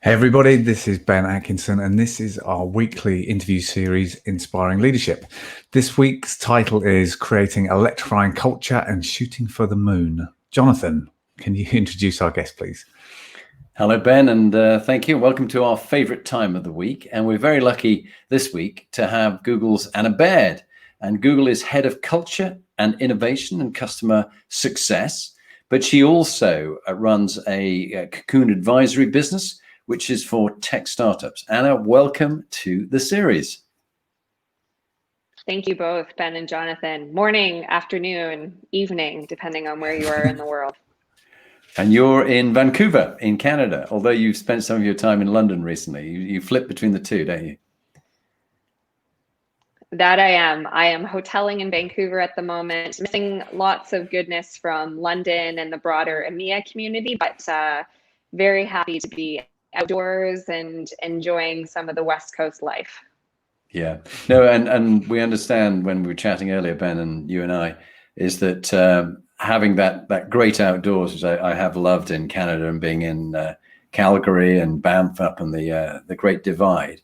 Hey everybody, this is Ben Atkinson and this is our weekly interview series, Inspiring Leadership. This week's title is Creating Electrifying Culture and Shooting for the Moon. Jonathan, can you introduce our guest, please? Hello, Ben, and thank you. Welcome to our favorite time of the week. And we're very lucky this week to have Google's Anna Baird. And Google is head of culture and innovation and customer success. But she also runs a Cocoon advisory business, which is for tech startups. Anna, welcome to the series. Thank you both, Ben and Jonathan. Morning, afternoon, evening, depending on where you are in the world. And you're in Vancouver, in Canada, although you've spent some of your time in London recently. You flip between the two, don't you? That I am. I am hoteling in Vancouver at the moment, missing lots of goodness from London and the broader EMEA community, but very happy to be outdoors and enjoying some of the West Coast life. Yeah, no, and we understand when we were chatting earlier, Ben and you and I, is that having that great outdoors, which I have loved in Canada, and being in Calgary and Banff up in the Great Divide,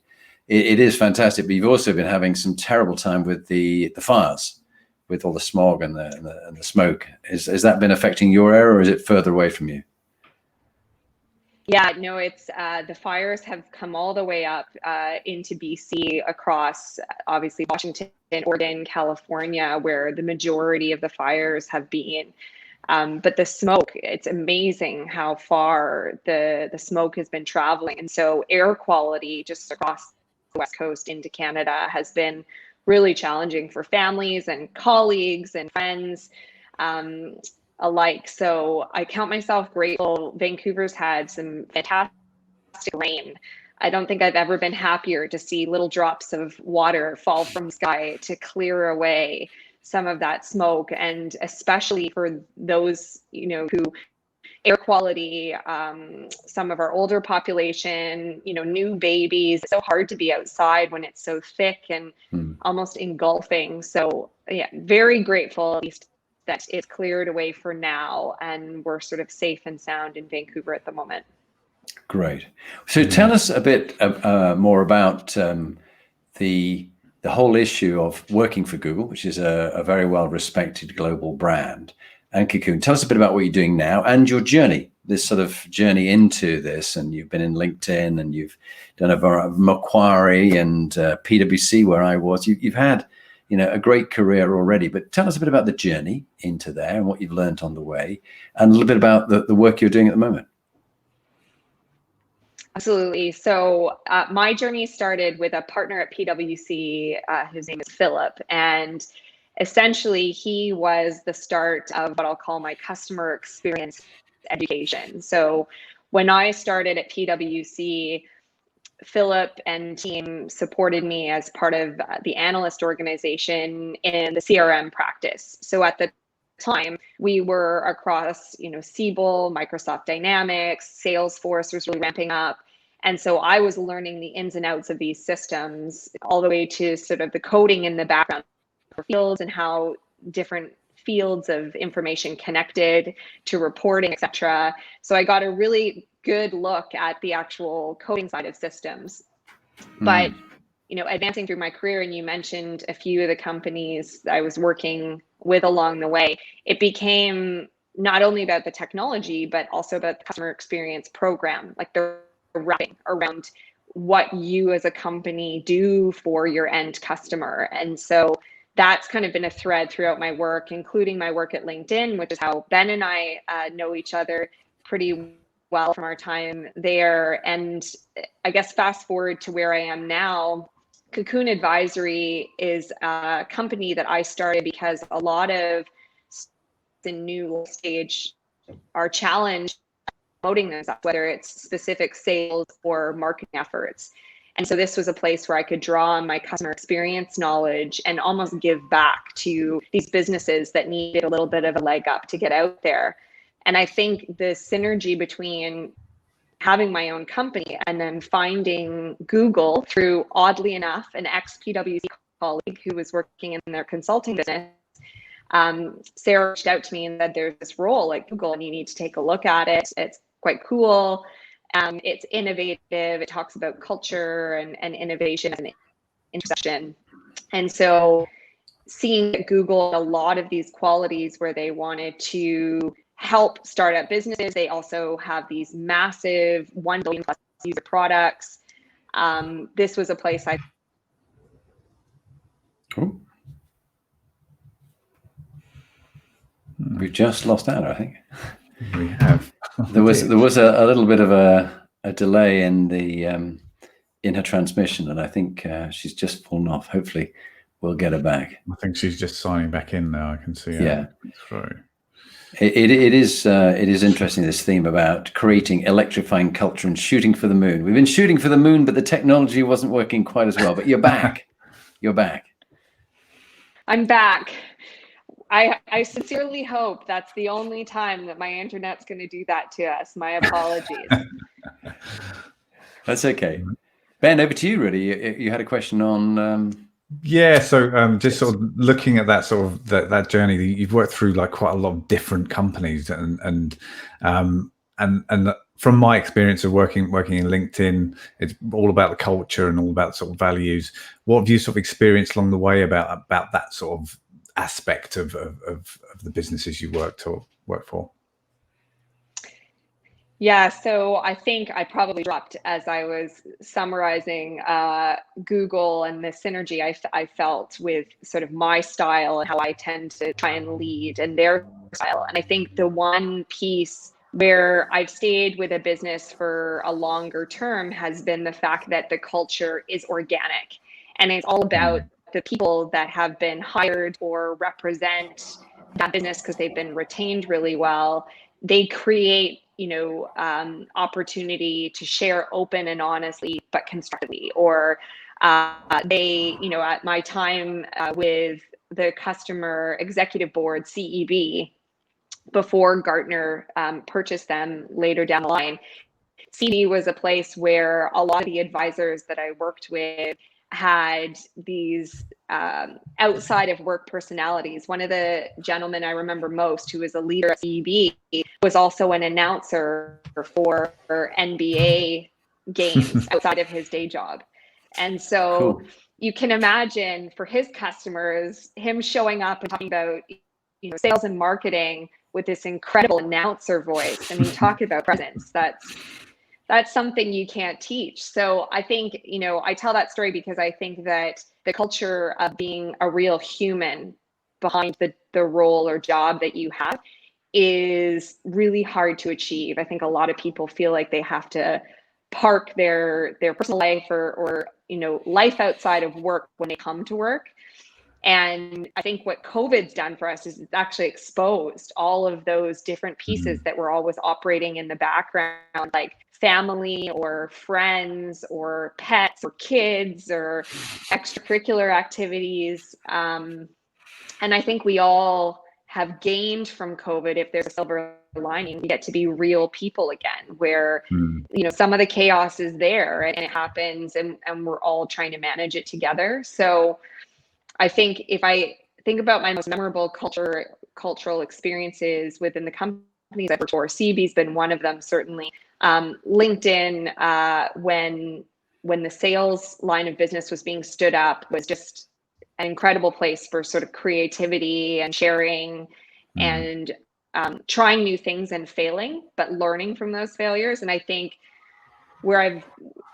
it is fantastic. But you've also been having some terrible time with the fires, with all the smog and the smoke. Has that been affecting your area, or is it further away from you? Yeah, no, it's the fires have come all the way up into BC, across obviously Washington, Oregon, California, where the majority of the fires have been. But the smoke, it's amazing how far the smoke has been traveling. And so air quality just across the West Coast into Canada has been really challenging for families and colleagues and friends alike. So I count myself grateful. Vancouver's had some fantastic rain. I don't think I've ever been happier to see little drops of water fall from the sky to clear away some of that smoke. And especially for those, who air quality, some of our older population, new babies, it's so hard to be outside when it's so thick and almost engulfing. So yeah, very grateful at least that it's cleared away for now, and we're sort of safe and sound in Vancouver at the moment. Great. So tell us a bit more about the whole issue of working for Google, which is a very well-respected global brand, and Cocoon. Tell us a bit about what you're doing now and your journey, this sort of journey into this. And you've been in LinkedIn, and you've done a Macquarie and PwC, where I was. You've had a great career already, but tell us a bit about the journey into there and what you've learned on the way, and a little bit about the work you're doing at the moment. Absolutely. So my journey started with a partner at PwC. His name is Philip, and essentially he was the start of what I'll call my customer experience education. So when I started at PwC, Philip and team supported me as part of the analyst organization in the CRM practice. So at the time, we were across, Siebel, Microsoft Dynamics, Salesforce was really ramping up. And so I was learning the ins and outs of these systems, all the way to sort of the coding in the background for fields and how different fields of information connected to reporting, et cetera. So I got a really good look at the actual coding side of systems. But, advancing through my career, and you mentioned a few of the companies that I was working with along the way, it became not only about the technology, but also about the customer experience program, like the wrapping around what you as a company do for your end customer. And so that's kind of been a thread throughout my work, including my work at LinkedIn, which is how Ben and I know each other pretty well from our time there. And I guess fast forward to where I am now, Cocoon Advisory is a company that I started because a lot of the new stage are challenged promoting themselves, whether it's specific sales or marketing efforts. And so this was a place where I could draw on my customer experience knowledge and almost give back to these businesses that needed a little bit of a leg up to get out there. And I think the synergy between having my own company and then finding Google through, oddly enough, an ex-PwC colleague who was working in their consulting business, Sarah reached out to me and said, there's this role like Google and you need to take a look at it. It's quite cool. It's innovative. It talks about culture and innovation and intersection. And so seeing at Google a lot of these qualities where they wanted to help startup businesses. They also have these massive 1 billion plus user products. This was a place I. Ooh. We've just lost Anna, I think. We have. There was a little bit of a delay in the in her transmission, and I think she's just fallen off. Hopefully, we'll get her back. I think she's just signing back in now. I can see her. Yeah. Through. It is interesting, this theme about creating electrifying culture and shooting for the moon. We've been shooting for the moon, but the technology wasn't working quite as well. But you're back. You're back. I'm back. I sincerely hope that's the only time that my internet's going to do that to us. My apologies. That's okay. Ben, over to you, really. You had a question on... Yeah, so just sort of looking at that sort of that journey, you've worked through like quite a lot of different companies, and from my experience of working in LinkedIn, it's all about the culture and all about sort of values. What have you sort of experienced along the way about that sort of aspect of the businesses you work for? Yeah, so I think I probably dropped as I was summarizing Google and the synergy I felt with sort of my style and how I tend to try and lead and their style. And I think the one piece where I've stayed with a business for a longer term has been the fact that the culture is organic, and it's all about the people that have been hired or represent that business because they've been retained really well. They create opportunity to share open and honestly, but constructively. Or they, at my time with the customer executive board, CEB, before Gartner purchased them later down the line, CEB was a place where a lot of the advisors that I worked with had these outside of work personalities. One of the gentlemen I remember most, who was a leader at CEB, was also an announcer for NBA games outside of his day job. And so you can imagine for his customers, him showing up and talking about sales and marketing with this incredible announcer voice. I mean, talk about presence. That's something you can't teach. So I think, I tell that story because I think that the culture of being a real human behind the role or job that you have is really hard to achieve. I think a lot of people feel like they have to park their personal life or life outside of work when they come to work. And I think what COVID's done for us is it's actually exposed all of those different pieces that were always operating in the background, like family or friends or pets or kids or extracurricular activities. And I think we all have gained from COVID. If there's a silver lining, we get to be real people again, where some of the chaos is there and it happens, and we're all trying to manage it together. So I think if I think about my most memorable cultural experiences within the companies I've worked for, CB's been one of them, certainly. LinkedIn, when the sales line of business was being stood up, was just an incredible place for sort of creativity and sharing and trying new things and failing, but learning from those failures. And I think where I've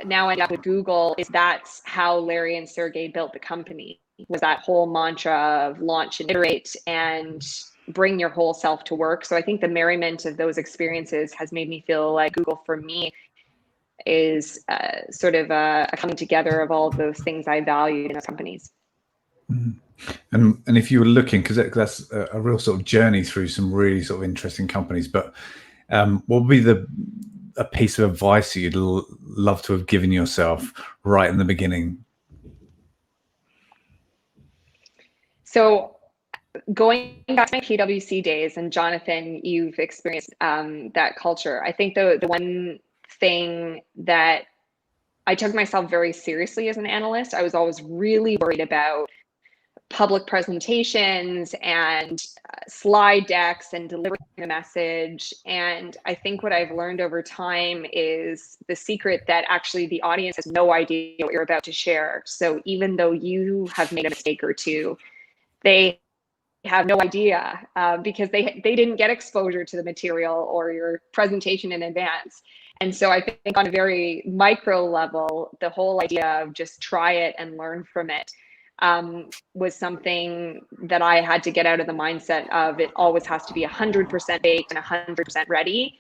now ended up with Google is that's how Larry and Sergey built the company, was that whole mantra of launch and iterate and bring your whole self to work. So I think the merriment of those experiences has made me feel like Google for me is sort of a coming together of all of those things I valued in those companies. And if you were looking, because that's a real sort of journey through some really sort of interesting companies, but what would be a piece of advice that you'd love to have given yourself right in the beginning? So going back to my PwC days, and Jonathan, you've experienced that culture. I think the one thing that I took myself very seriously as an analyst, I was always really worried about public presentations and slide decks and delivering the message. And I think what I've learned over time is the secret that actually the audience has no idea what you're about to share. So even though you have made a mistake or two, they have no idea because they didn't get exposure to the material or your presentation in advance. And so I think on a very micro level, the whole idea of just try it and learn from it was something that I had to get out of the mindset of it always has to be 100% baked and 100% ready.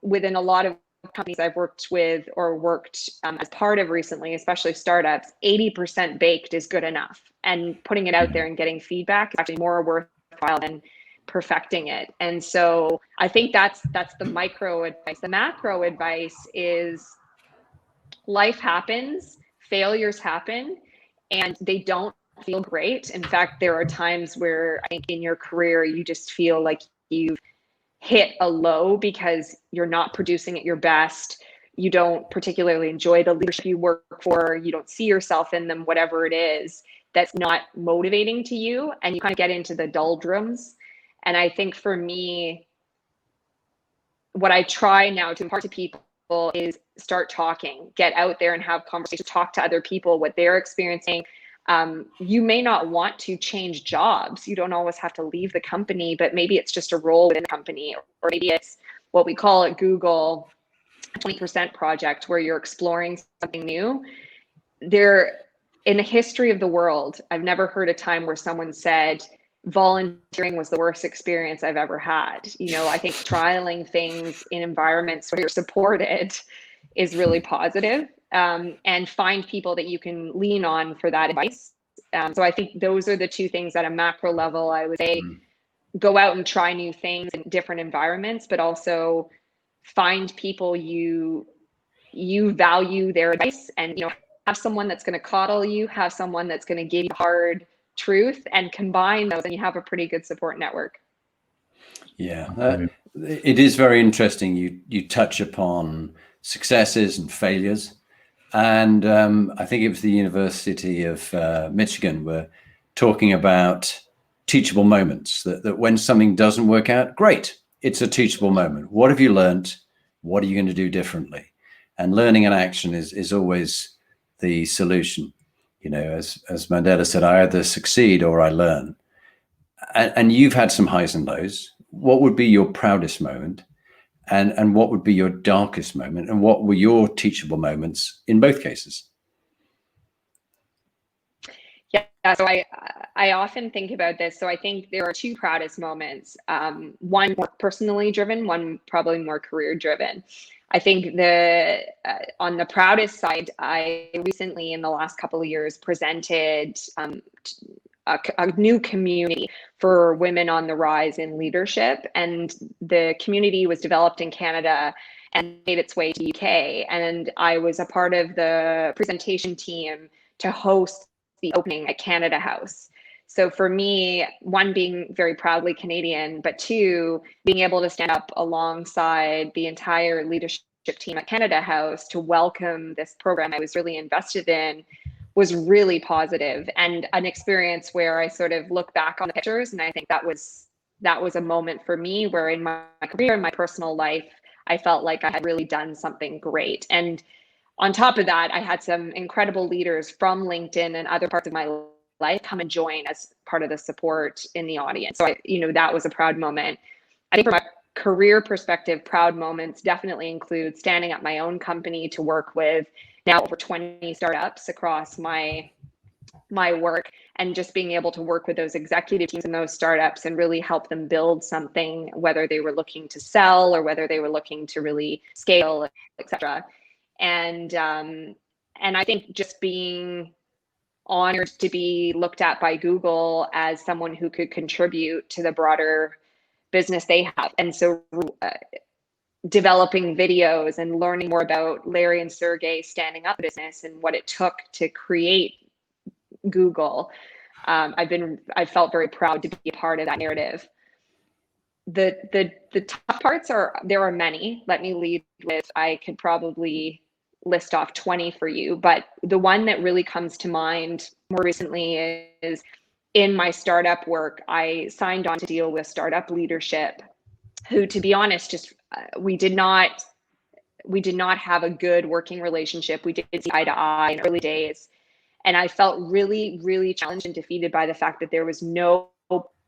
Within a lot of companies I've worked with or worked as part of recently, especially startups, 80% baked is good enough. And putting it out there and getting feedback is actually more worthwhile than perfecting it. And so I think that's the micro advice. The macro advice is life happens, failures happen, and they don't feel great. In fact, there are times where I think in your career, you just feel like you've hit a low because you're not producing at your best. You don't particularly enjoy the leadership you work for. You don't see yourself in them, whatever it is that's not motivating to you. And you kind of get into the doldrums. And I think for me, what I try now to impart to people is start talking, get out there and have conversations, talk to other people, what they're experiencing. You may not want to change jobs. You don't always have to leave the company, but maybe it's just a role within the company, or maybe it's what we call at Google, a 20% project where you're exploring something new. In the history of the world, I've never heard a time where someone said, volunteering was the worst experience I've ever had. I think trialing things in environments where you're supported is really positive, and find people that you can lean on for that advice. So I think those are the two things at a macro level. I would say go out and try new things in different environments, but also find people you value their advice, and have someone that's going to coddle you, have someone that's going to give you hard truth, and combine those, and you have a pretty good support network. Yeah, it is very interesting. You touch upon successes and failures, and I think it was the University of Michigan were talking about teachable moments. That when something doesn't work out, great, it's a teachable moment. What have you learned? What are you going to do differently? And learning and action is always the solution. As Mandela said, I either succeed or I learn. And you've had some highs and lows. What would be your proudest moment? And what would be your darkest moment? And what were your teachable moments in both cases? Yeah, so I often think about this. So I think there are two proudest moments. One more personally driven, one probably more career driven. I think on the proudest side, I recently in the last couple of years presented a new community for women on the rise in leadership. And the community was developed in Canada and made its way to the UK. And I was a part of the presentation team to host the opening at Canada House. So for me, one, being very proudly Canadian, but two, being able to stand up alongside the entire leadership team at Canada House to welcome this program I was really invested in was really positive, and an experience where I sort of look back on the pictures, and I think that was a moment for me where in my career, in my personal life, I felt like I had really done something great. And on top of that, I had some incredible leaders from LinkedIn and other parts of my life come and join as part of the support in the audience. So that was a proud moment. I think from a career perspective, proud moments definitely include standing up my own company to work with now over 20 startups across my work, and just being able to work with those executive teams in those startups and really help them build something, whether they were looking to sell or whether they were looking to really scale, etc. And I think just being honored to be looked at by Google as someone who could contribute to the broader business they have. And so developing videos and learning more about Larry and Sergey standing up business and what it took to create Google. I felt very proud to be a part of that narrative. The tough parts there are many. Let me lead with, I could probably list off 20 for you, but the one that really comes to mind more recently is in my startup work. I signed on to deal with startup leadership who, to be honest, just we did not have a good working relationship. We did see eye to eye in early days. And I felt really, really challenged and defeated by the fact that there was no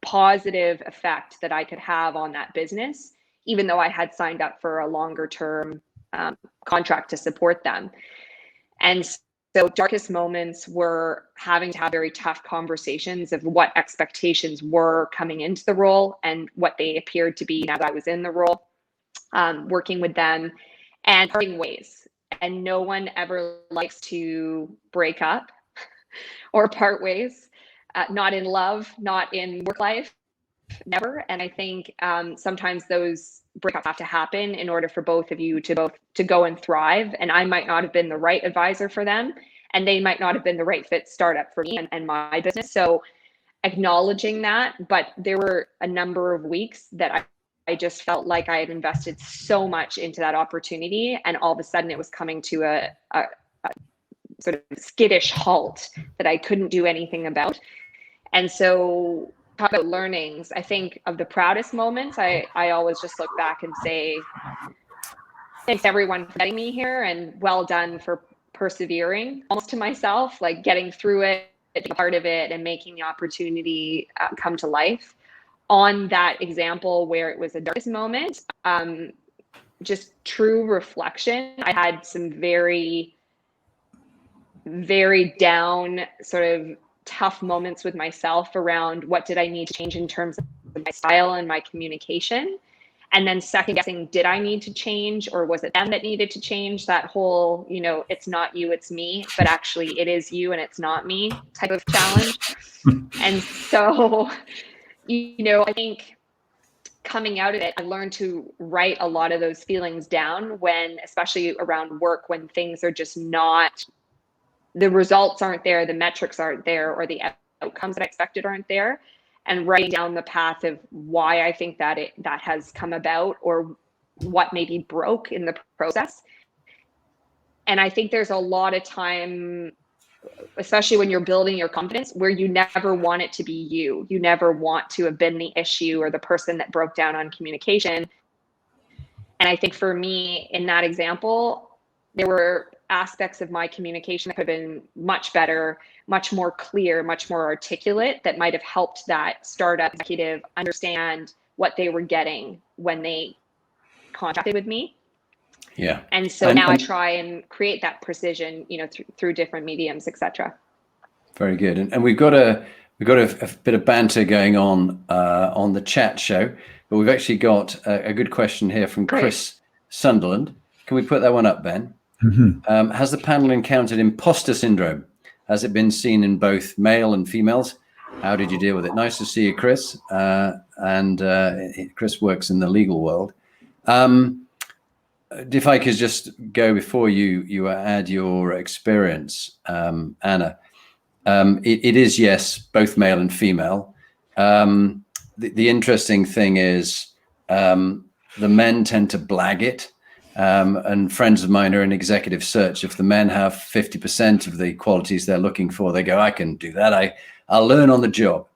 positive effect that I could have on that business, even though I had signed up for a longer term contract to support them. And so darkest moments were having to have very tough conversations of what expectations were coming into the role and what they appeared to be now that I was in the role, working with them and parting ways. And no one ever likes to break up or part ways, not in love, not in work life, never. And I think sometimes those breakups have to happen in order for both of you to go and thrive. And I might not have been the right advisor for them, and they might not have been the right fit startup for me and my business. So acknowledging that, but there were a number of weeks that I just felt like I had invested so much into that opportunity, and all of a sudden it was coming to a sort of skittish halt that I couldn't do anything about. And so, talk about learnings, I think of the proudest moments, I always just look back and say, thanks everyone for getting me here, and well done for persevering, almost to myself, like getting through it, being a part of it, and making the opportunity come to life. On that example where it was a darkest moment, just true reflection, I had some very, very down, sort of tough moments with myself around what did I need to change in terms of my style and my communication. And then second guessing, did I need to change, or was it them that needed to change? That whole, it's not you, it's me, but actually it is you and it's not me type of challenge. And so, I think coming out of it, I learned to write a lot of those feelings down when, especially around work, when things are just not, the results aren't there, the metrics aren't there, or the outcomes that I expected aren't there, and writing down the path of why I think that that has come about, or what maybe broke in the process. And I think there's a lot of time, especially when you're building your confidence, where you never want it to be you. You never want to have been the issue or the person that broke down on communication. And I think for me, in that example, there were aspects of my communication that could have been much better, much more clear, much more articulate, that might have helped that startup executive understand what they were getting when they contracted with me. Yeah. And so now I try and create that precision, through different mediums, etc. Very good. And we've got a bit of banter going on the chat show, but we've actually got a good question here from Chris Sunderland. Can we put that one up, Ben? Mm-hmm. Has the panel encountered imposter syndrome? Has it been seen in both male and females? How did you deal with it? Nice to see you, Chris. And Chris works in the legal world. If I could just go before you add your experience, Anna. It is, yes, both male and female. The interesting thing is the men tend to blag it. And friends of mine are in executive search. If the men have 50% of the qualities they're looking for, they go, I can do that. I'll learn on the job.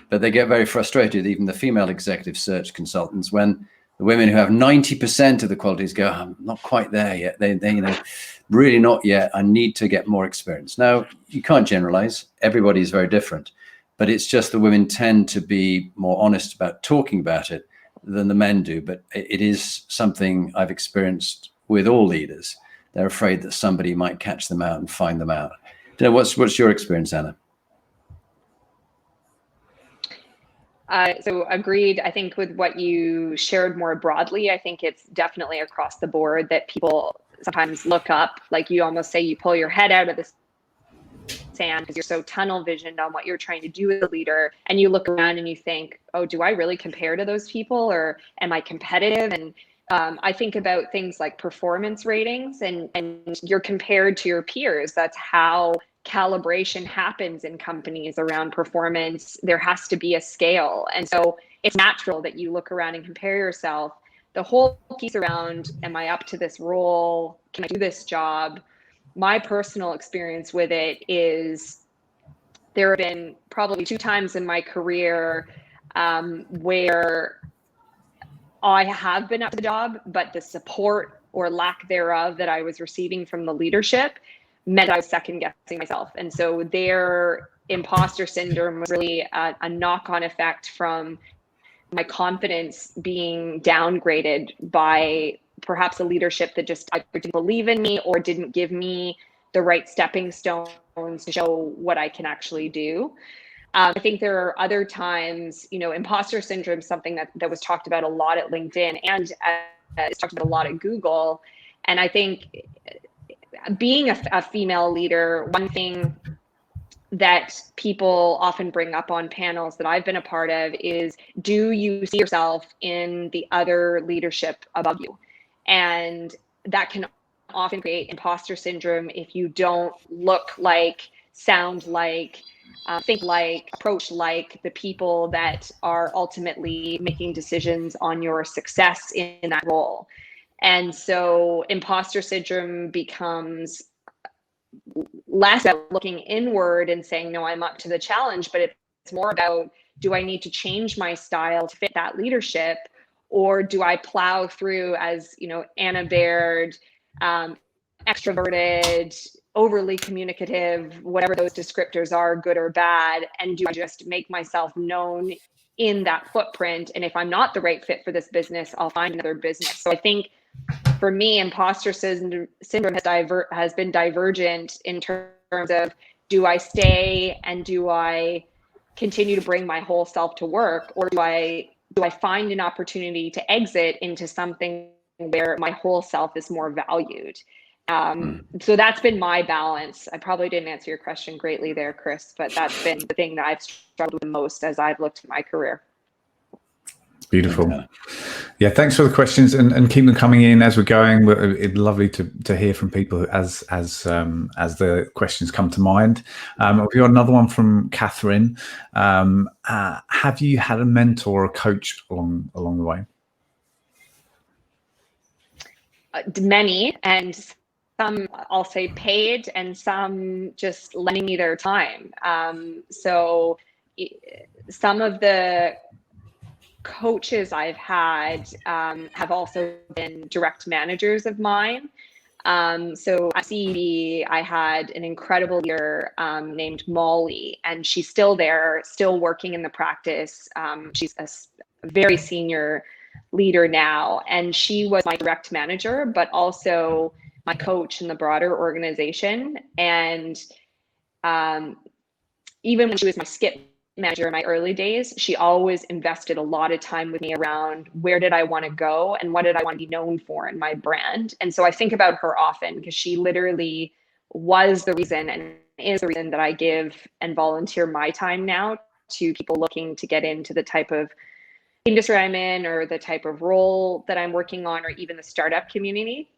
But they get very frustrated, even the female executive search consultants, when the women who have 90% of the qualities go, I'm not quite there yet. They really not yet. I need to get more experience. Now, you can't generalize. Everybody is very different. But it's just the women tend to be more honest about talking about it than the men do. But it is something I've experienced with all leaders. They're afraid that somebody might catch them out and find them out. What's your experience, Anna? So agreed. I think with what you shared more broadly, I think it's definitely across the board that people sometimes look up, like you almost say, you pull your head out of the sand because you're so tunnel visioned on what you're trying to do as a leader, and you look around and you think, oh, do I really compare to those people, or am I competitive? And I think about things like performance ratings, and you're compared to your peers. That's how calibration happens in companies around performance. There has to be a scale. And so it's natural that you look around and compare yourself. The whole piece around, am I up to this role? can I do this job? My personal experience with it is there have been probably 2 times in my career where I have been up to the job, but the support or lack thereof that I was receiving from the leadership meant I was second guessing myself. And so their imposter syndrome was really a knock-on effect from my confidence being downgraded by perhaps a leadership that just either didn't believe in me or didn't give me the right stepping stones to show what I can actually do. I think there are other times, imposter syndrome is something that was talked about a lot at LinkedIn and it's talked about a lot at Google. And I think being a female leader, one thing that people often bring up on panels that I've been a part of is, do you see yourself in the other leadership above you? And that can often create imposter syndrome if you don't look like, sound like, think like, approach like the people that are ultimately making decisions on your success in that role. And so imposter syndrome becomes less about looking inward and saying, no, I'm up to the challenge, but it's more about, do I need to change my style to fit that leadership? Or do I plow through as, Anna Baird, extroverted, overly communicative, whatever those descriptors are, good or bad, and do I just make myself known in that footprint? And if I'm not the right fit for this business, I'll find another business. So I think for me, imposter syndrome has been divergent in terms of, do I stay and do I continue to bring my whole self to work, or do I find an opportunity to exit into something where my whole self is more valued? So that's been my balance. I probably didn't answer your question greatly there, Chris, but that's been the thing that I've struggled with the most as I've looked at my career. Beautiful. Yeah, thanks for the questions and keep them coming in as we're going. It's lovely to hear from people as the questions come to mind. We've got another one from Catherine. Have you had a mentor or a coach along the way? Many, and some I'll say paid, and some just lending me their time. So some of the coaches I've had have also been direct managers of mine. So at CEB, I had an incredible leader named Molly, and she's still there, still working in the practice. She's a very senior leader now, and she was my direct manager, but also my coach in the broader organization. And even when she was my skip manager in my early days, she always invested a lot of time with me around where did I want to go and what did I want to be known for in my brand. And so I think about her often because she literally was the reason and is the reason that I give and volunteer my time now to people looking to get into the type of industry I'm in or the type of role that I'm working on, or even the startup community.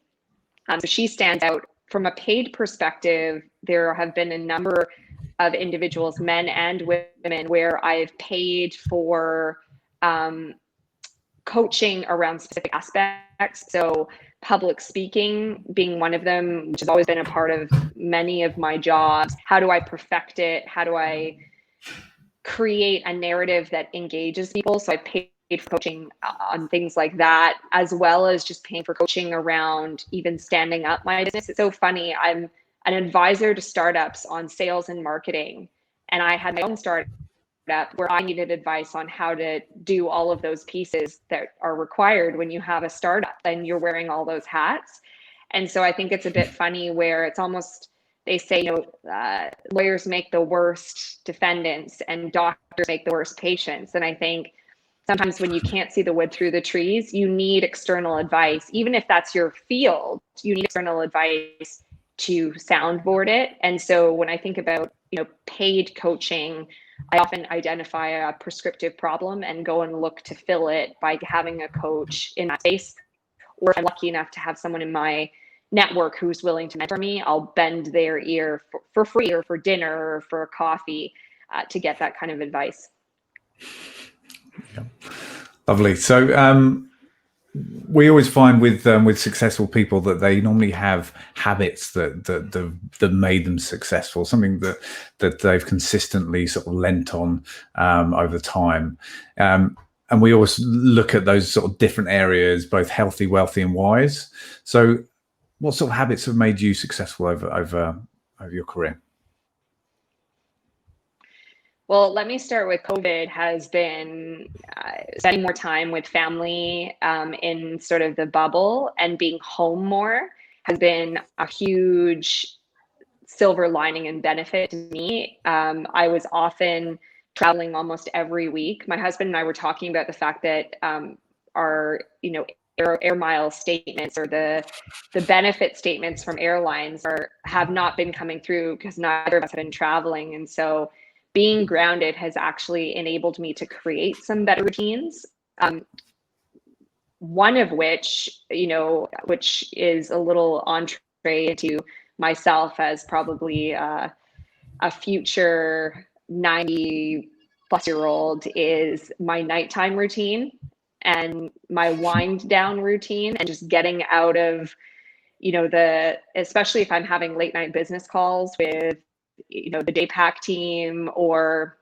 So she stands out. From a paid perspective, there have been a number of individuals, men and women, where I've paid for coaching around specific aspects. So public speaking being one of them, which has always been a part of many of my jobs. How do I perfect it? How do I create a narrative that engages people? So I paid for coaching on things like that, as well as just paying for coaching around even standing up my business. It's so funny. I'm an advisor to startups on sales and marketing. And I had my own startup where I needed advice on how to do all of those pieces that are required when you have a startup and you're wearing all those hats. And so I think it's a bit funny where it's almost, they say, lawyers make the worst defendants and doctors make the worst patients. And I think sometimes when you can't see the wood through the trees, you need external advice. Even if that's your field, you need external advice to soundboard it. And so when I think about, paid coaching, I often identify a prescriptive problem and go and look to fill it by having a coach in that space. Or if I'm lucky enough to have someone in my network who's willing to mentor me, I'll bend their ear for free or for dinner or for a coffee to get that kind of advice. Yeah. Lovely. So we always find with successful people that they normally have habits that made them successful, something that they've consistently sort of lent on over time. And we always look at those sort of different areas, both healthy, wealthy, and wise. So, what sort of habits have made you successful over your career? Well, let me start with COVID has been spending more time with family in sort of the bubble, and being home more has been a huge silver lining and benefit to me. I was often traveling almost every week. My husband and I were talking about the fact that our, air mile statements, or the benefit statements from airlines have not been coming through because neither of us have been traveling. And so being grounded has actually enabled me to create some better routines. One of which, which is a little entree into myself as probably a future 90-plus-year-old, is my nighttime routine and my wind down routine, and just getting out of, especially if I'm having late night business calls with, the day pack team, or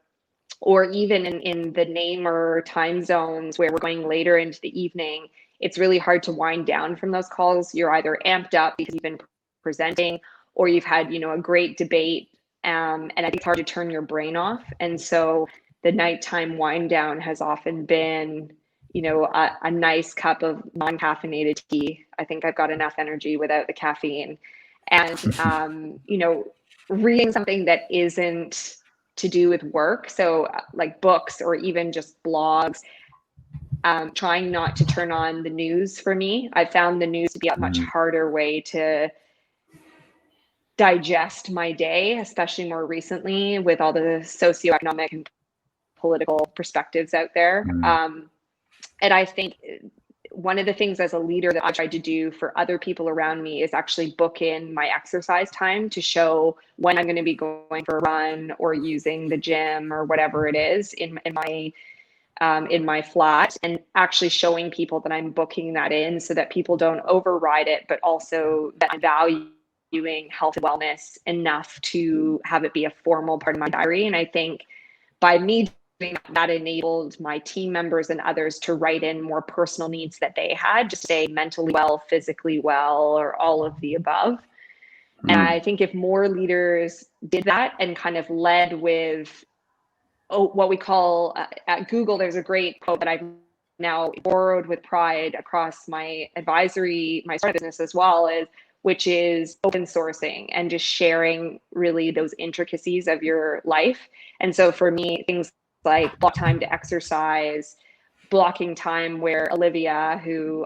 even in the NAMER time zones where we're going later into the evening, it's really hard to wind down from those calls. You're either amped up because you've been presenting, or you've had, a great debate. And I think it's hard to turn your brain off. And so the nighttime wind down has often been, a nice cup of non-caffeinated tea. I think I've got enough energy without the caffeine. And, reading something that isn't to do with work. So like books or even just blogs, trying not to turn on the news for me. I found the news to be a much harder way to digest my day, especially more recently with all the socioeconomic and political perspectives out there. And I think one of the things as a leader that I tried to do for other people around me is actually book in my exercise time to show when I'm going to be going for a run or using the gym or whatever it is in my flat, and actually showing people that I'm booking that in so that people don't override it, but also that I'm valuing health and wellness enough to have it be a formal part of my diary. And I think by me doing that enabled my team members and others to write in more personal needs that they had, to stay mentally well, physically well, or all of the above. And I think if more leaders did that and kind of led with what we call at Google, there's a great quote that I've now borrowed with pride across my advisory, my startup business as well, which is open sourcing and just sharing really those intricacies of your life. And so for me, things like block time to exercise, blocking time where Olivia, who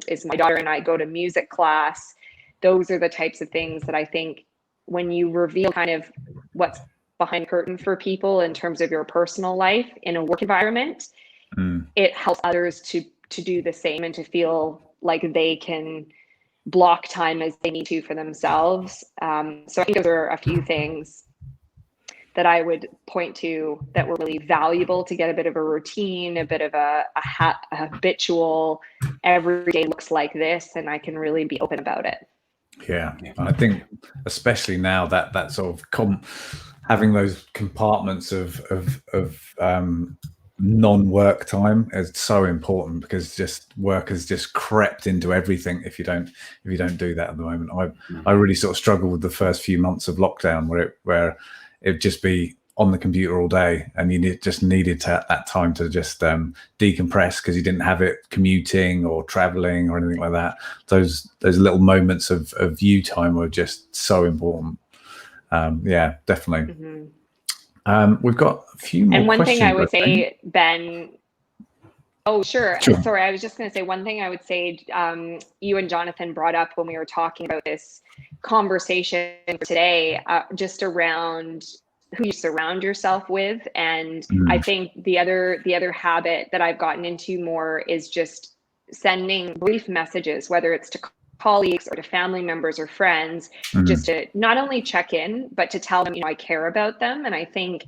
is my daughter, and I go to music class, those are the types of things that I think when you reveal kind of what's behind the curtain for people in terms of your personal life in a work environment, it helps others to do the same and to feel like they can block time as they need to for themselves. So I think those are a few things that I would point to that were really valuable to get a bit of a routine, a bit of a habitual, every day looks like this, and I can really be open about it. Yeah, I think especially now that sort of having those compartments of non-work time is so important, because just work has just crept into everything if you don't do that at the moment. I really sort of struggled with the first few months of lockdown where it'd just be on the computer all day, and you just needed that time to just decompress, because you didn't have it commuting or traveling or anything like that. Those little moments of you time were just so important. Yeah, definitely. We've got a few more questions. And one thing I would say, Ben. Oh, sure. Sorry, I was just going to say one thing I would say. You and Jonathan brought up when we were talking about this conversation today, just around who you surround yourself with. And I think the other habit that I've gotten into more is just sending brief messages, whether it's to colleagues or to family members or friends, just to not only check in, but to tell them, I care about them. And I think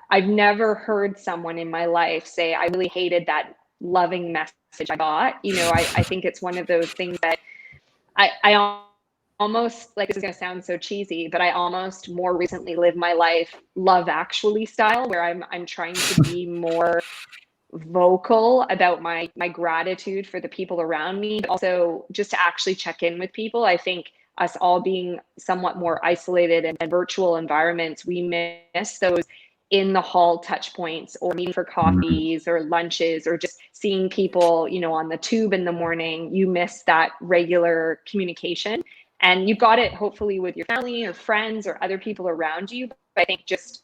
I've never heard someone in my life say, I really hated that loving message I got. I think it's one of those things that I almost, like, this is going to sound so cheesy, but I almost more recently live my life Love Actually style, where I'm trying to be more vocal about my gratitude for the people around me, but also just to actually check in with people. I think us all being somewhat more isolated and virtual environments, we miss those in the hall touch points, or meeting for coffees or lunches, or just seeing people, on the tube in the morning. You miss that regular communication, and you got it hopefully with your family or friends or other people around you. But I think just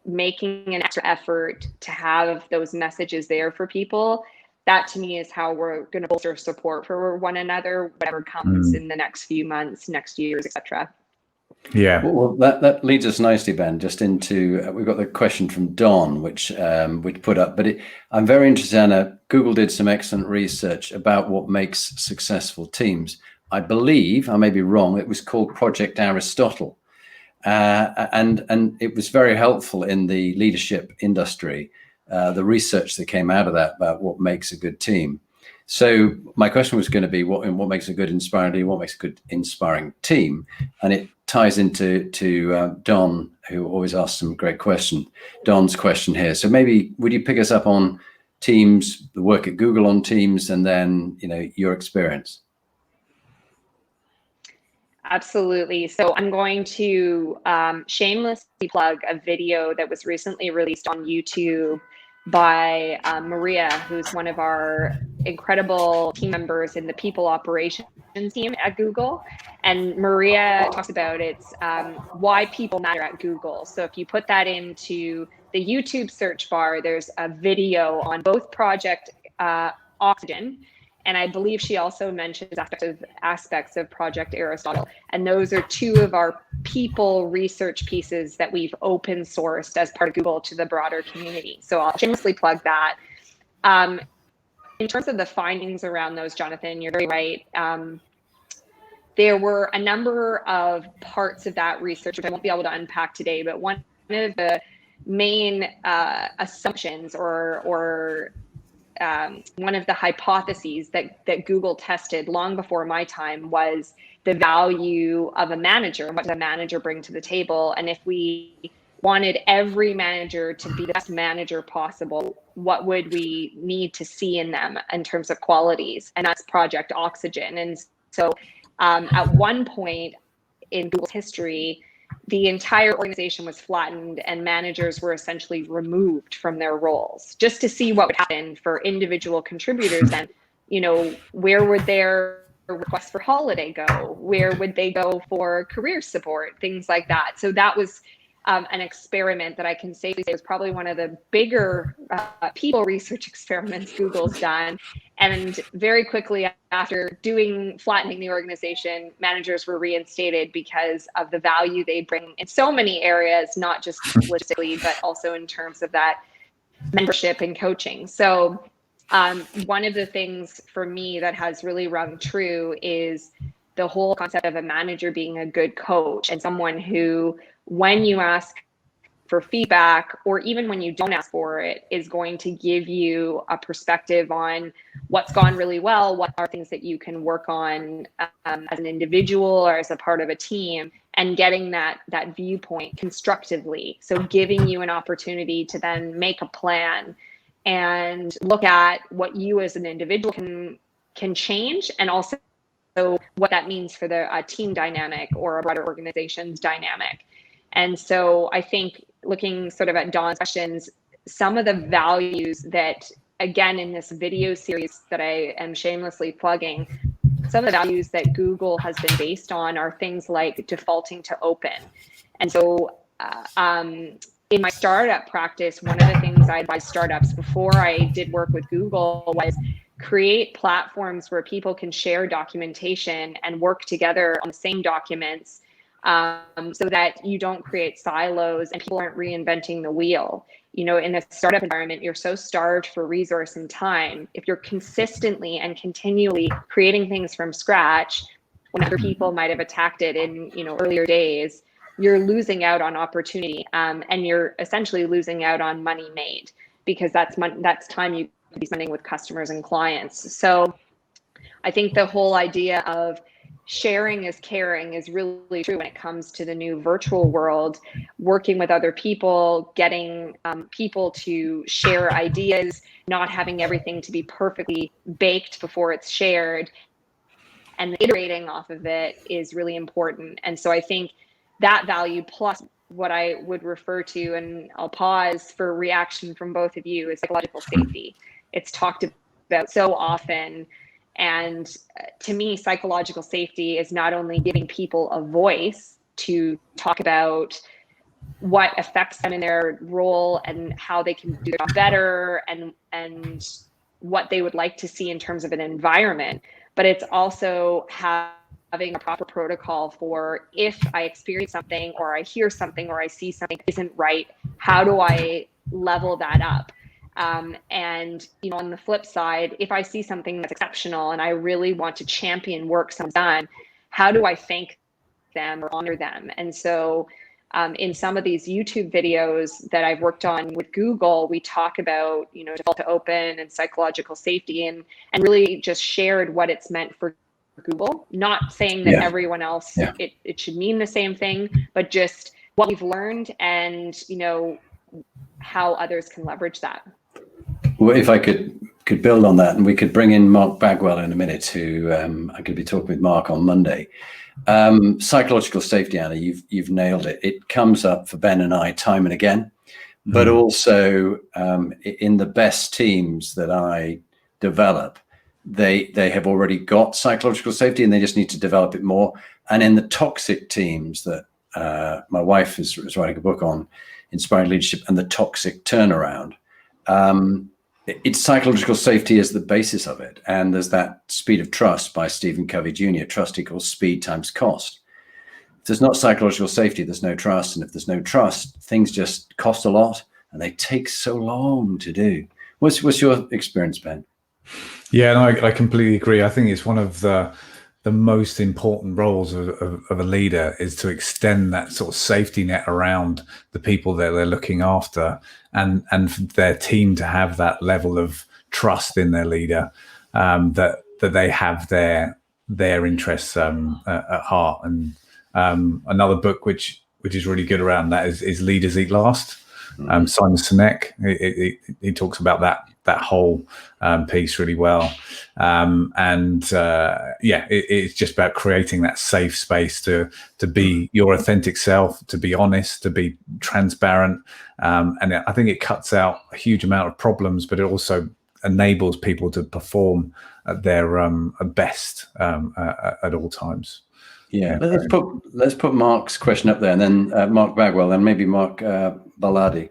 making an extra effort to have those messages there for people, that to me is how we're going to bolster support for one another, whatever comes in the next few months, next years, etc. Yeah. Well, that leads us nicely, Ben, just into, we've got the question from Don, which we'd put up, but I'm very interested, Anna. Google did some excellent research about what makes successful teams. I believe, I may be wrong, it was called Project Aristotle. And it was very helpful in the leadership industry, the research that came out of that about what makes a good team. So my question was going to be, what makes a good inspiring leader, what makes a good inspiring team? And it ties into Don, who always asks some great questions. Don's question here. So maybe would you pick us up on teams, the work at Google on teams, and then your experience? Absolutely. So I'm going to shamelessly plug a video that was recently released on YouTube by Maria, who's one of our incredible team members in the people operations team at Google. And Maria talks about it's why people matter at Google. So if you put that into the YouTube search bar, there's a video on both Project Oxygen, and I believe she also mentions aspects of Project Aristotle. And those are two of our people research pieces that we've open sourced as part of Google to the broader community. So I'll shamelessly plug that. In terms of the findings around those, Jonathan, you're very right. There were a number of parts of that research, which I won't be able to unpack today, but one of the main assumptions or one of the hypotheses that Google tested long before my time was the value of a manager. What does a manager bring to the table? And if we wanted every manager to be the best manager possible, what would we need to see in them in terms of qualities? And that's Project Oxygen. And so at one point in Google's history, the entire organization was flattened and managers were essentially removed from their roles just to see what would happen for individual contributors. And, where would their requests for holiday go? Where would they go for career support? Things like that. So that was an experiment that I can safely say was probably one of the bigger people research experiments Google's done. And very quickly after flattening the organization, managers were reinstated because of the value they bring in so many areas, not just logistically, but also in terms of that mentorship and coaching. So one of the things for me that has really rung true is the whole concept of a manager being a good coach and someone who, when you ask for feedback, or even when you don't ask for it, is going to give you a perspective on what's gone really well, what are things that you can work on as an individual or as a part of a team, and getting that viewpoint constructively. So giving you an opportunity to then make a plan and look at what you as an individual can change, and also what that means for the team dynamic or a broader organization's dynamic. And so I think, looking sort of at Dawn's questions, some of the values that, again, in this video series that I am shamelessly plugging, some of the values that Google has been based on are things like defaulting to open. And so in my startup practice, one of the things I advised startups before I did work with Google was create platforms where people can share documentation and work together on the same documents, so that you don't create silos and people aren't reinventing the wheel. In a startup environment, you're so starved for resource and time. If you're consistently and continually creating things from scratch, when other people might have attacked it in earlier days, you're losing out on opportunity, and you're essentially losing out on money made, because that's time you could be spending with customers and clients. So I think the whole idea of sharing is caring is really true when it comes to the new virtual world, working with other people, getting people to share ideas, not having everything to be perfectly baked before it's shared, and iterating off of it is really important. And so I think that value plus what I would refer to, and I'll pause for reaction from both of you, is psychological safety. It's talked about so often. And to me, psychological safety is not only giving people a voice to talk about what affects them in their role and how they can do their job better, and what they would like to see in terms of an environment, but it's also having a proper protocol for, if I experience something or I hear something or I see something isn't right, how do I level that up? And on the flip side, if I see something that's exceptional and I really want to champion work someone's done, how do I thank them or honor them? And so in some of these YouTube videos that I've worked on with Google, we talk about, default to open and psychological safety, and really just shared what it's meant for Google. Not saying that everyone else, it should mean the same thing, but just what we've learned and, how others can leverage that. Well, if I could build on that, and we could bring in Mark Bagwell in a minute, who I'm going to be talking with Mark on Monday. Psychological safety, Anna, you've nailed it. It comes up for Ben and I time and again, but also in the best teams that I develop, they have already got psychological safety and they just need to develop it more. And in the toxic teams that my wife is writing a book on, Inspiring Leadership and the Toxic Turnaround, it's psychological safety as the basis of it. And there's that Speed of Trust by Stephen Covey Jr. Trust equals speed times cost. If there's not psychological safety, there's no trust. And if there's no trust, things just cost a lot and they take so long to do. What's your experience, Ben? Yeah, no, I completely agree. I think it's one of the most important roles of a leader is to extend that sort of safety net around the people that they're looking after, and for their team to have that level of trust in their leader, that they have their interests at heart. And another book which is really good around that is Leaders Eat Last. Simon Sinek, he talks about that whole piece really well. It's just about creating that safe space to be your authentic self, to be honest, to be transparent. And I think it cuts out a huge amount of problems, but it also enables people to perform at their best at all times. Yeah, let's put Mark's question up there, and then Mark Bagwell, and maybe Mark Baladi.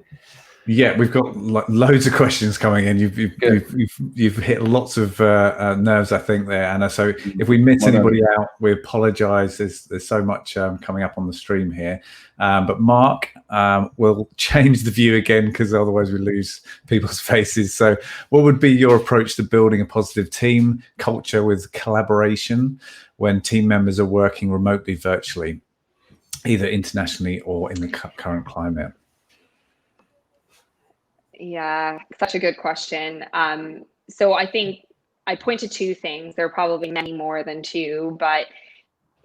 Yeah, we've got loads of questions coming in. You've hit lots of nerves, I think, there, Anna. So if we miss anybody out, we apologise. There's so much coming up on the stream here. But Mark, we'll change the view again because otherwise we lose people's faces. So what would be your approach to building a positive team culture with collaboration when team members are working remotely, virtually, either internationally or in the current climate? Yeah, such a good question. So I think I pointed two things. There are probably many more than two, but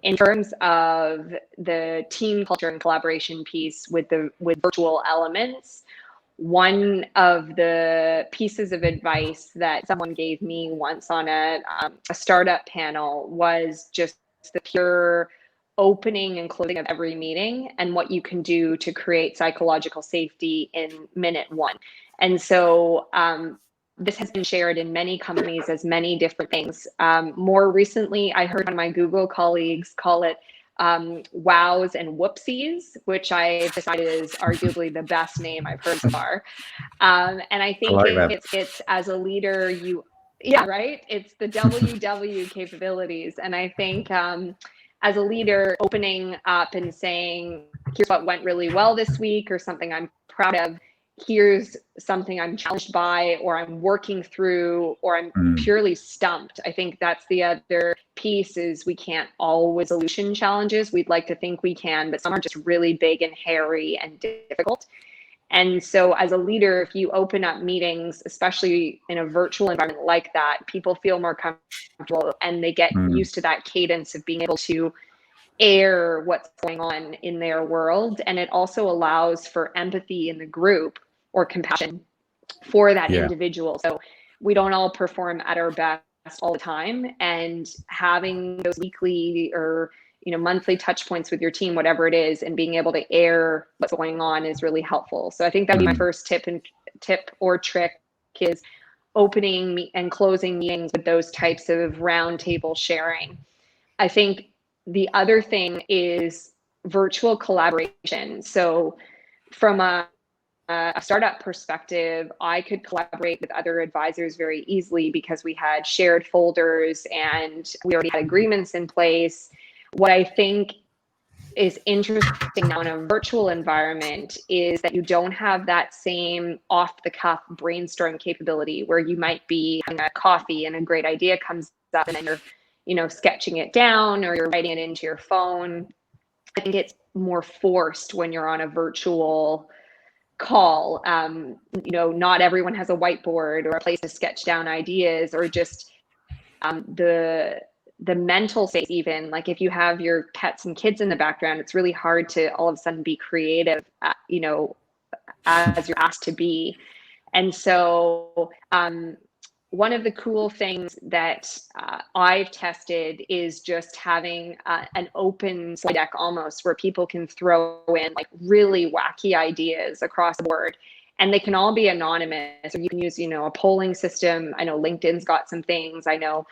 in terms of the team culture and collaboration piece with virtual elements, one of the pieces of advice that someone gave me once on a startup panel was just the pure opening and closing of every meeting and what you can do to create psychological safety in minute one. And so this has been shared in many companies as many different things. More recently, I heard one of my Google colleagues call it wows and whoopsies, which I decided is arguably the best name I've heard so far. And I think it's as a leader, it's the WW capabilities. And I think as a leader, opening up and saying, here's what went really well this week, or something I'm proud of, here's something I'm challenged by, or I'm working through, or I'm purely stumped. I think that's the other piece, is we can't always solution challenges. We'd like to think we can, but some are just really big and hairy and difficult. And so as a leader, if you open up meetings, especially in a virtual environment like that, people feel more comfortable and they get used to that cadence of being able to air what's going on in their world. And it also allows for empathy in the group or compassion for that individual. So we don't all perform at our best all the time, and having those weekly or monthly touch points with your team, whatever it is, and being able to air what's going on is really helpful. So I think that'd be my first tip or trick, is opening and closing meetings with those types of roundtable sharing. I think the other thing is virtual collaboration. So from a startup perspective, I could collaborate with other advisors very easily because we had shared folders and we already had agreements in place. What I think is interesting now in a virtual environment is that you don't have that same off-the-cuff brainstorm capability where you might be having a coffee and a great idea comes up and then you're sketching it down or you're writing it into your phone. I think it's more forced when you're on a virtual call. Not everyone has a whiteboard or a place to sketch down ideas, or just the mental space. Even like if you have your pets and kids in the background, it's really hard to all of a sudden be creative, as you're asked to be. And so one of the cool things that I've tested is just having an open slide deck almost, where people can throw in like really wacky ideas across the board, and they can all be anonymous. Or you can use, a polling system. I know LinkedIn's got some things. I know,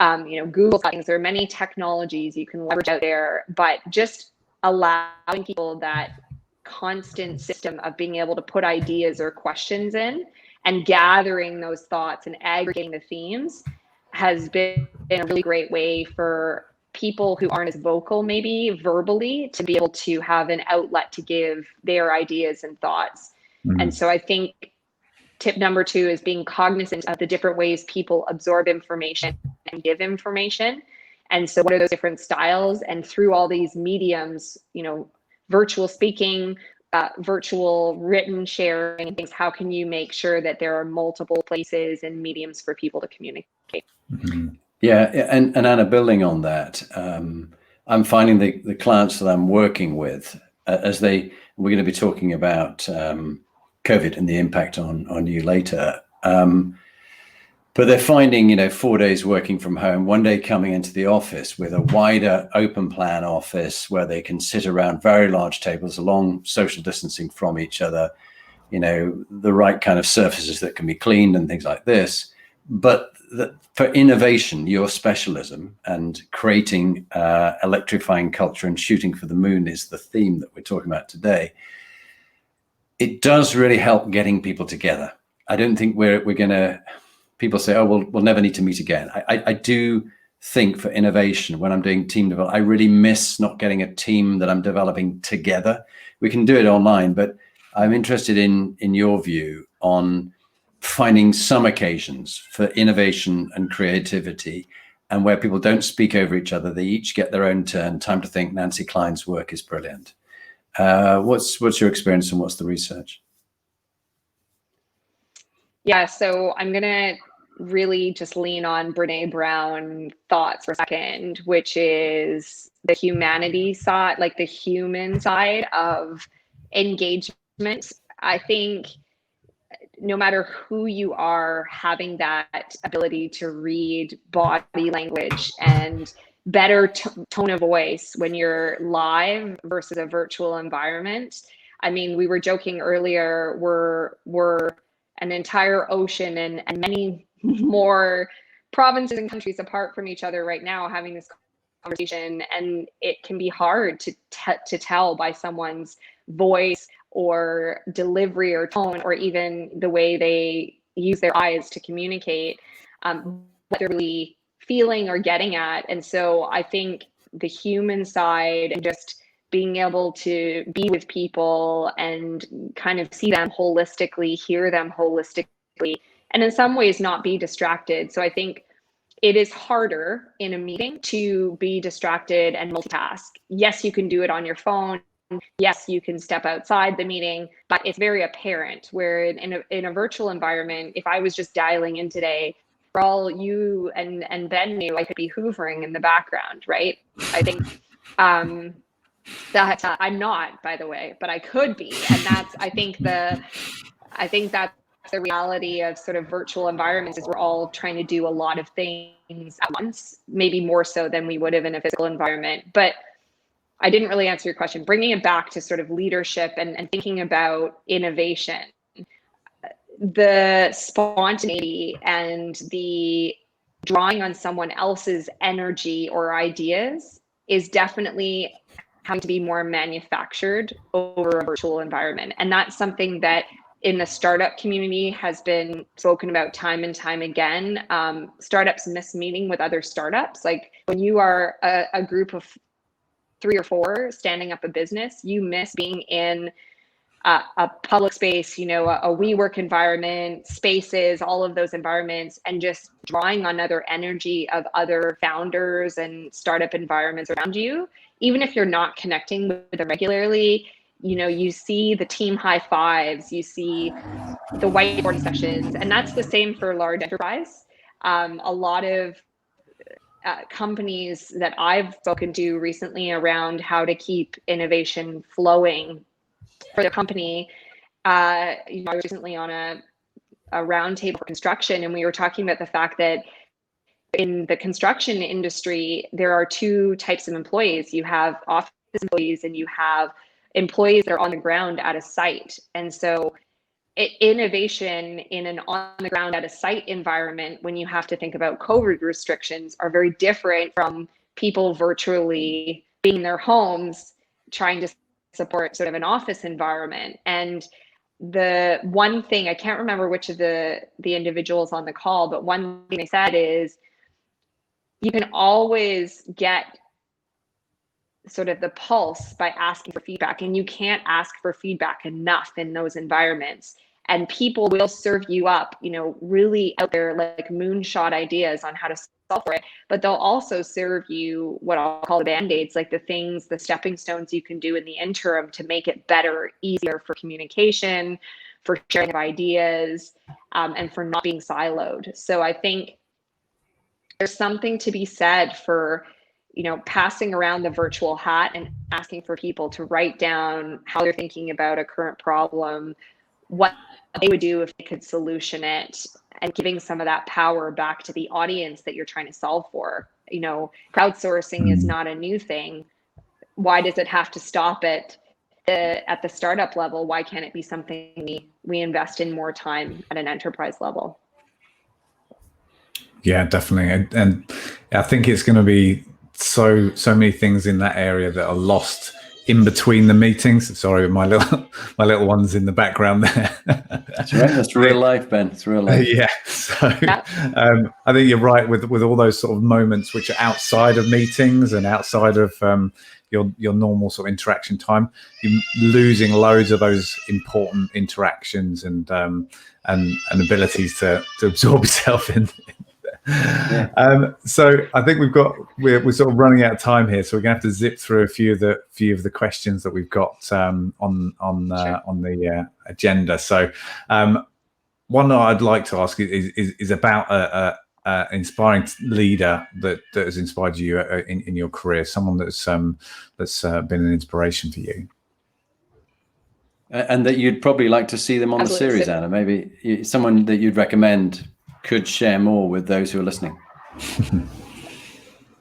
Google's got things. There are many technologies you can leverage out there, but just allowing people that constant system of being able to put ideas or questions in and gathering those thoughts and aggregating the themes has been a really great way for people who aren't as vocal, maybe verbally, to be able to have an outlet to give their ideas and thoughts. And so I think tip number 2 is being cognizant of the different ways people absorb information and give information. And so what are those different styles? And through all these mediums, virtual speaking, virtual written sharing and things, how can you make sure that there are multiple places and mediums for people to communicate? Yeah, and Anna, building on that, I'm finding the clients that I'm working with, we're going to be talking about COVID and the impact on you later, but they're finding 4 days working from home, 1 day coming into the office with a wider open plan office where they can sit around very large tables along social distancing from each other, the right kind of surfaces that can be cleaned and things like this. But for innovation, your specialism, and creating electrifying culture and shooting for the moon is the theme that we're talking about today. It does really help getting people together. I don't think we're going to... People say, oh, we'll never need to meet again. I do think for innovation, when I'm doing team development, I really miss not getting a team that I'm developing together. We can do it online, but I'm interested in your view on finding some occasions for innovation and creativity, and where people don't speak over each other. They each get their own turn. Time to think. Nancy Klein's work is brilliant. What's your experience and what's the research? Yeah, so I'm going to really just lean on Brene Brown thoughts for a second, which is the humanity side, like the human side of engagement. I think no matter who you are, having that ability to read body language and better tone of voice when you're live versus a virtual environment. I mean, we were joking earlier, we're an entire ocean and many more provinces and countries apart from each other right now having this conversation, and it can be hard to tell by someone's voice or delivery or tone, or even the way they use their eyes to communicate what they're really feeling or getting at. And so I think the human side and just being able to be with people and kind of see them holistically, hear them holistically, and in some ways not be distracted. So I think it is harder in a meeting to be distracted and multitask. Yes, you can do it on your phone yes, you can step outside the meeting, but it's very apparent. Where in a virtual environment, if I was just dialing in today, for all you and Ben knew, I could be hoovering in the background, right? I think that I'm not, by the way, but I could be, and that's I think that's the reality of sort of virtual environments is we're all trying to do a lot of things at once, maybe more so than we would have in a physical environment. But I didn't really answer your question. Bringing it back to sort of leadership and thinking about innovation, the spontaneity and the drawing on someone else's energy or ideas is definitely having to be more manufactured over a virtual environment. And that's something that in the startup community has been spoken about time and time again. Startups miss meeting with other startups. Like when you are a group of 3 or 4 standing up a business, you miss being in a public space, a WeWork environment, spaces, all of those environments, and just drawing on other energy of other founders and startup environments around you. Even if you're not connecting with them regularly, you see the team high fives, you see the whiteboarding sessions, and that's the same for large enterprise. A lot of companies that I've spoken to recently around how to keep innovation flowing for the company. I was recently on a roundtable for construction, and we were talking about the fact that in the construction industry, there are 2 types of employees. You have office employees and you have employees that are on the ground at a site. And so innovation in an on the ground at a site environment, when you have to think about COVID restrictions, are very different from people virtually being in their homes trying to support sort of an office environment. And the one thing, I can't remember which of the individuals on the call, but one thing they said is you can always get sort of the pulse by asking for feedback, and you can't ask for feedback enough in those environments. And people will serve you up, really out there like moonshot ideas on how to solve for it, but they'll also serve you what I'll call the band-aids, like the stepping stones you can do in the interim to make it better, easier for communication, for sharing of ideas, and for not being siloed. So I think there's something to be said for passing around the virtual hat and asking for people to write down how they're thinking about a current problem, what they would do if they could solution it, and giving some of that power back to the audience that you're trying to solve for. Crowdsourcing is not a new thing. Why does it have to stop at the startup level? Why can't it be something we invest in more time at an enterprise level? Yeah, definitely. And I think it's going to be so many things in that area that are lost in between the meetings. Sorry, my little one's in the background there. That's right. That's real life, Ben. It's real life. Yeah. So I think you're right with all those sort of moments which are outside of meetings and outside of your normal sort of interaction time. You're losing loads of those important interactions and abilities to absorb yourself in. Yeah. So I think we're sort of running out of time here, so we're gonna have to zip through a few of the questions that we've got on the agenda. So one that I'd like to ask is about a inspiring leader that has inspired you in your career, someone that's been an inspiration for you. And that you'd probably like to see them on the series, Anna. Maybe someone that you'd recommend could share more with those who are listening.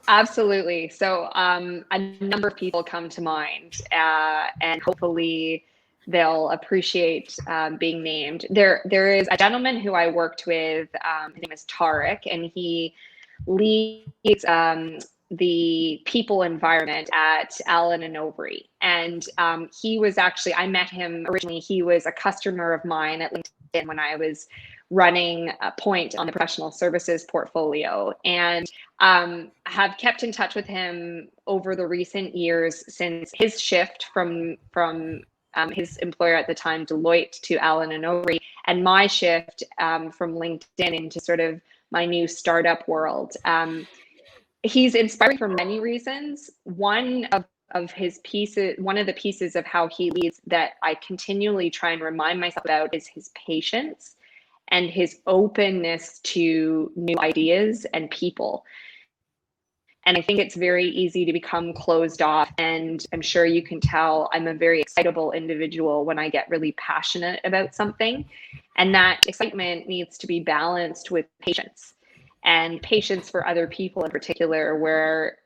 Absolutely. So a number of people come to mind, and hopefully they'll appreciate being named. There is a gentleman who I worked with. His name is Tarek, and he leads the people environment at Allen & Overy. And he was actually, I met him originally. He was a customer of mine at LinkedIn when I was running a point on the professional services portfolio, and have kept in touch with him over the recent years since his shift from his employer at the time, Deloitte, to Allen & Overy, and my shift from LinkedIn into sort of my new startup world. He's inspiring for many reasons. One of his pieces, one of the pieces of how he leads that I continually try and remind myself about is his patience and his openness to new ideas and people. And I think it's very easy to become closed off. And I'm sure you can tell I'm a very excitable individual when I get really passionate about something. And that excitement needs to be balanced with patience, and patience for other people in particular, where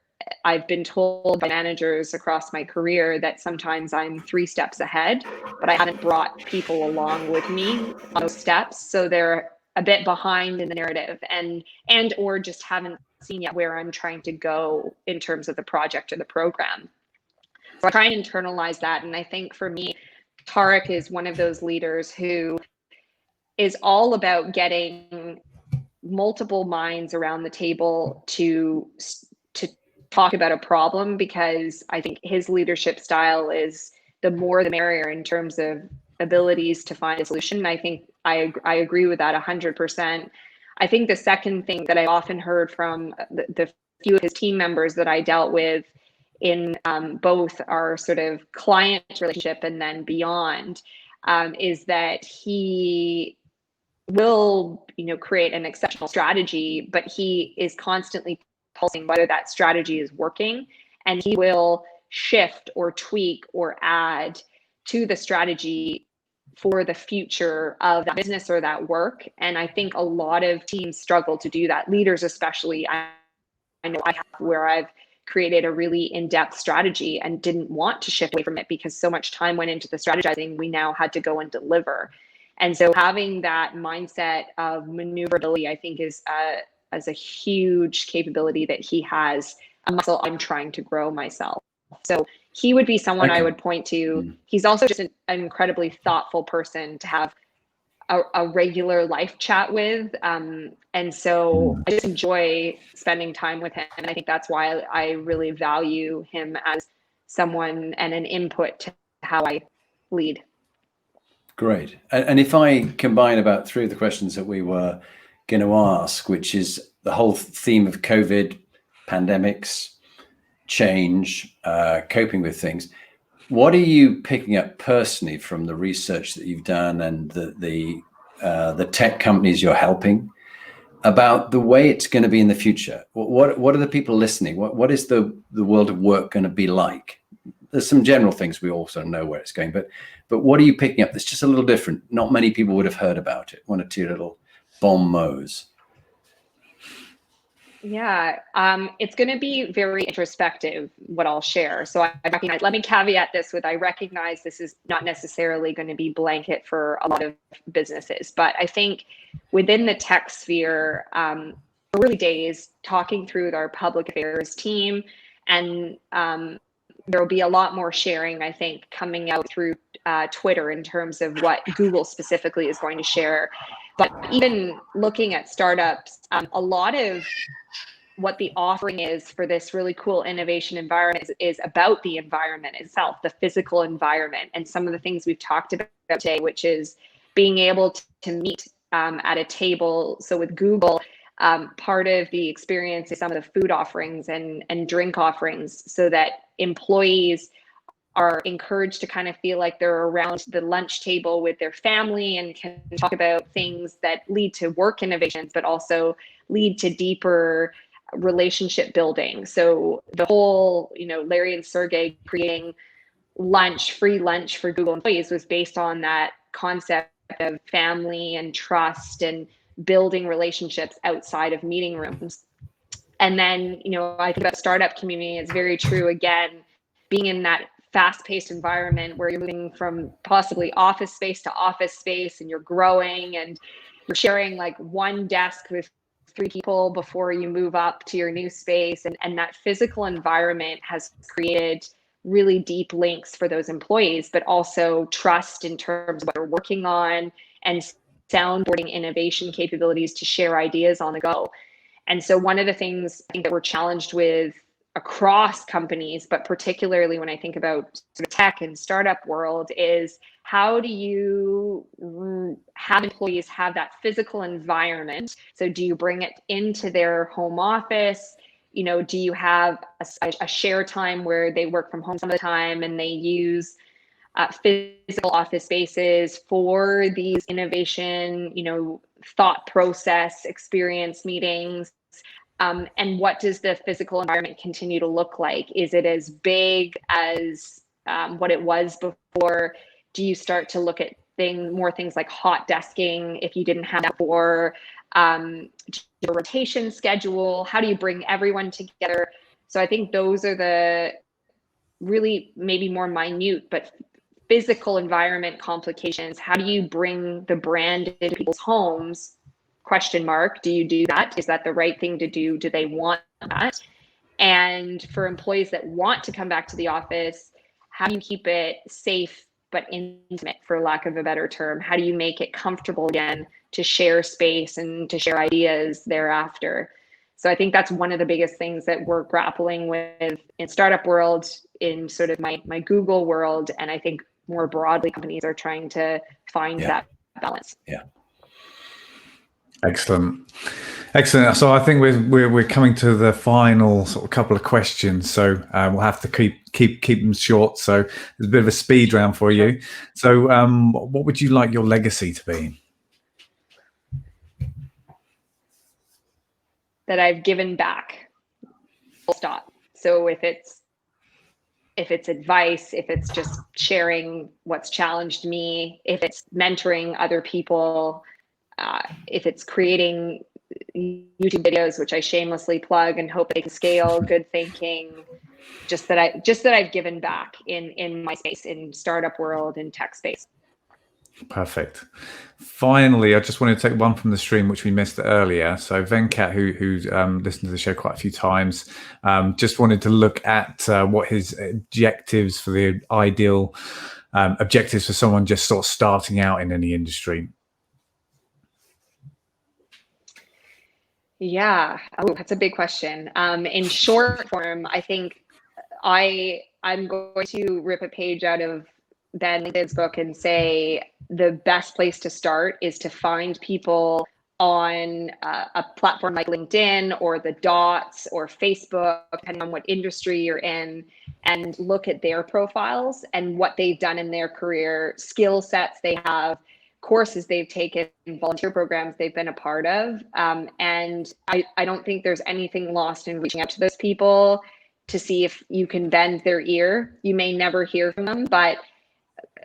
I've been told by managers across my career that sometimes I'm 3 steps ahead, but I haven't brought people along with me on those steps. So they're a bit behind in the narrative, and or just haven't seen yet where I'm trying to go in terms of the project or the program. So I try and internalize that. And I think for me, Tarek is one of those leaders who is all about getting multiple minds around the table to talk about a problem, because I think his leadership style is the more the merrier in terms of abilities to find a solution. And I think I agree with that 100%. I think the second thing that I often heard from the few of his team members that I dealt with in both our sort of client relationship and then beyond is that he will, create an exceptional strategy, but he is constantly pulsing whether that strategy is working, and he will shift or tweak or add to the strategy for the future of that business or that work. And I think a lot of teams struggle to do that, leaders especially. I know I have, where I've created a really in-depth strategy and didn't want to shift away from it because so much time went into the strategizing, we now had to go and deliver. And so having that mindset of maneuverability, I think, is as a huge capability that he has, a muscle I'm trying to grow myself. So he would be someone I would point to. He's also just an incredibly thoughtful person to have a regular life chat with. And so I just enjoy spending time with him. And I think that's why I really value him as someone and an input to how I lead. Great. And if I combine about 3 of the questions that we were going to ask, which is the whole theme of COVID, pandemics, change, coping with things, what are you picking up personally from the research that you've done and the tech companies you're helping about the way it's going to be in the future? What are the people listening? What is the world of work going to be like? There's some general things we also know where it's going, but what are you picking up that's just a little different? Not many people would have heard about it. 1 or 2 little bon mots. Yeah, it's going to be very introspective, what I'll share. So I recognize, let me caveat this with, I recognize this is not necessarily going to be blanket for a lot of businesses, but I think within the tech sphere, early days, talking through with our public affairs team, and there will be a lot more sharing, I think, coming out through Twitter in terms of what Google specifically is going to share. But even looking at startups, a lot of what the offering is for this really cool innovation environment is about the environment itself, the physical environment, and some of the things we've talked about today, which is being able to meet at a table. So with Google, part of the experience is some of the food offerings and drink offerings, so that employees are encouraged to kind of feel like they're around the lunch table with their family and can talk about things that lead to work innovations, but also lead to deeper relationship building. So the whole, Larry and Sergey creating free lunch for Google employees was based on that concept of family and trust and building relationships outside of meeting rooms. And then, I think about startup community, it's very true. Again, being in that fast-paced environment where you're moving from possibly office space to office space, and you're growing and you're sharing like one desk with 3 people before you move up to your new space. And that physical environment has created really deep links for those employees, but also trust in terms of what they're working on, and soundboarding innovation capabilities to share ideas on the go. And so one of the things I think that we're challenged with across companies, but particularly when I think about sort of tech and startup world, is how do you have employees have that physical environment? So do you bring it into their home office? do you have a share time where they work from home some of the time and they use physical office spaces for these innovation, thought process experience meetings? And what does the physical environment continue to look like? Is it as big as what it was before? Do you start to look at more things like hot desking if you didn't have that before? Your rotation schedule? How do you bring everyone together? So I think those are the really maybe more minute, but physical environment complications. How do you bring the brand into people's homes? Question mark. Do you do that? Is that the right thing to do? Do they want that? And for employees that want to come back to the office, how do you keep it safe but intimate, for lack of a better term? How do you make it comfortable again to share space and to share ideas thereafter? So I think that's one of the biggest things that we're grappling with in startup world, in sort of my Google world, and I think more broadly companies are trying to find that balance. Yeah. Excellent. So I think we're coming to the final sort of couple of questions. So we'll have to keep them short. So there's a bit of a speed round for you. So what would you like your legacy to be? That I've given back. Full stop. So if it's advice, if it's just sharing what's challenged me, if it's mentoring other people, if it's creating YouTube videos, which I shamelessly plug and hope they can scale, good thinking, just that I've given back in my space, in startup world, in tech space. Perfect. Finally, I just wanted to take one from the stream, which we missed earlier. So Venkat, who's listened to the show quite a few times, just wanted to look at what his objectives for the ideal objectives for someone just sort of starting out in any industry. Yeah, that's a big question. In short form, I think I'm going to rip a page out of Ben LinkedIn's book and say the best place to start is to find people on a platform like LinkedIn or the Dots or Facebook, depending on what industry you're in, and look at their profiles and what they've done in their career, skill sets they have, courses they've taken, volunteer programs they've been a part of. And I don't think there's anything lost in reaching out to those people to see if you can bend their ear. You may never hear from them, but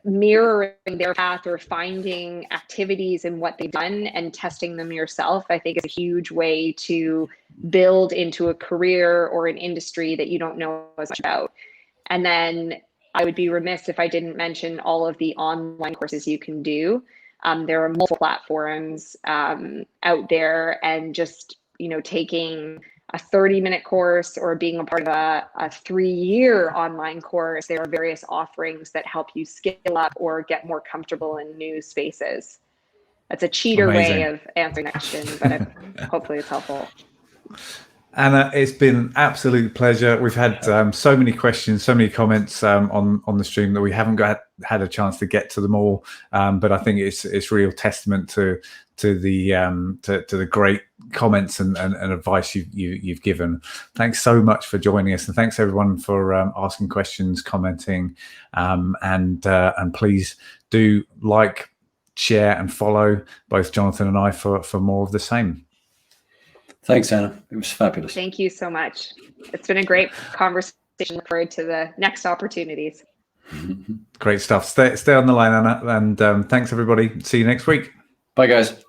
mirroring their path or finding activities in what they've done and testing them yourself, I think is a huge way to build into a career or an industry that you don't know as much about. And then I would be remiss if I didn't mention all of the online courses you can do. There are multiple platforms out there, and just, taking a 30-minute course or being a part of a 3-year online course, there are various offerings that help you scale up or get more comfortable in new spaces. That's a cheater way of answering that question, but hopefully it's helpful. Anna, it's been an absolute pleasure. We've had so many questions, so many comments on the stream that we haven't had a chance to get to them all. But I think it's real testament to the great comments and advice you've given. Thanks so much for joining us, and thanks everyone for asking questions, commenting, and please do like, share, and follow both Jonathan and I for more of the same. Thanks, Anna. It was fabulous. Thank you so much. It's been a great conversation. Look forward to the next opportunities. Great stuff. Stay on the line, Anna, and thanks everybody. See you next week. Bye, guys.